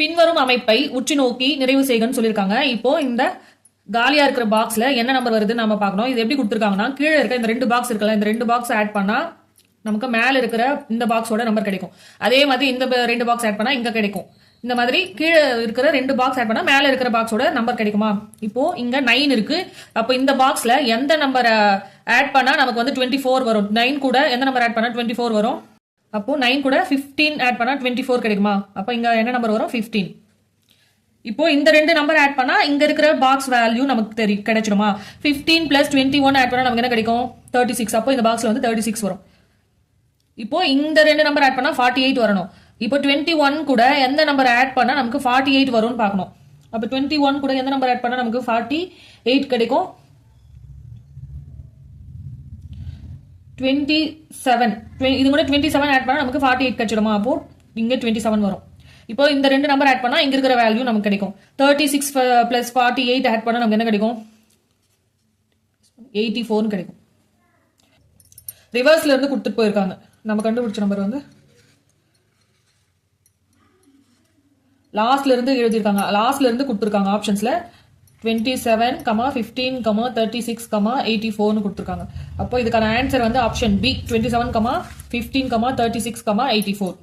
பின்வரும் அமைப்பை உற்று நோக்கி நிறைவு செய்கன்னு சொல்லியிருக்காங்க. இப்போ இந்த காலியா இருக்கிற பாக்ஸ்ல என்ன நம்பர் வருதுன்னு நம்ம பார்க்கணும். இது எப்படி கொடுத்துருக்காங்கன்னா, கீழே இருக்க இந்த 2 பாக்ஸ் இருக்குல்ல, இந்த 2 பாக்ஸ் ஆட் பண்ணா நமக்கு மேல இருக்கிற இந்த பாக்ஸோட நம்பர் கிடைக்கும். அதே மாதிரி இந்த 2 பாக்ஸ் ஆட் பண்ணா இங்க கிடைக்கும். இந்த மாதிரி கீழே இருக்கிற 2 பாக்ஸ் ஆட் பண்ணா மேல இருக்கிற பாக்ஸோட நம்பர் கிடைக்குமா? இப்போ இங்க 9 இருக்கு. அப்போ இந்த பாக்ஸ்ல எந்த நம்பர் ஆட் பண்ணா நமக்கு வந்து 24 வரும்? 9 கூட எந்த நம்பர் ஆட் பண்ணா 24 வரும்? அப்போ 9 கூட 15 ஆட் பண்ணா 24 கிடைக்குமா? அப்போ இங்க என்ன நம்பர் வரும்? 15. இப்போ இந்த 2 நம்பர் ஆட் பண்ணா இங்க இருக்கிற பாக்ஸ் வேல்யூ நமக்கு கிடைச்சிடுமா? 15 பிளஸ் 21 ஆட் பண்ணா நமக்கு என்ன கிடைக்கும்? 36. அப்போ இந்த பாக்ஸ்ல வந்து 36 வரும். இப்போ இந்த 2 நம்பர் ஆட் பண்ணா 48 வரணும். இப்போ 21 கூட எந்த நம்பர் ஆட் பண்ணா நமக்கு 48 வரும்னு பார்க்கணும். அப்போ 21 கூட எந்த நம்பர் ஆட் பண்ணா நமக்கு 48 கிடைக்கும்? 27. இது கூட 27 ஆட் பண்ணா நமக்கு 48 கிடைச்சிடுமா? அப்போ இங்க 27 வரும். இப்போ இந்த 2 நம்பர் ஆட் பண்ணா இங்க இருக்கிற வேல்யூ நமக்கு கிடைக்கும். 36 பிளஸ் 48 ஆட் பண்ணா நமக்கு என்ன கிடைக்கும்? 84 கிடைக்கும். ரிவர்ஸ்ல இருந்து கொடுத்துட்டு போயிருக்காங்க. நம்ம கண்டுபிடிச்ச நம்பர் வந்து லாஸ்ட்ல இருந்து எழுதியிருக்காங்க. லாஸ்ட்ல இருந்து கொடுத்துருக்காங்க ஆப்ஷன்ஸ்ல 27, 15, 36, 84 கொடுத்துருக்காங்க. அப்போ இதுக்கான ஆன்சர் வந்து ஆப்ஷன் பி 27, 15, 36, 84.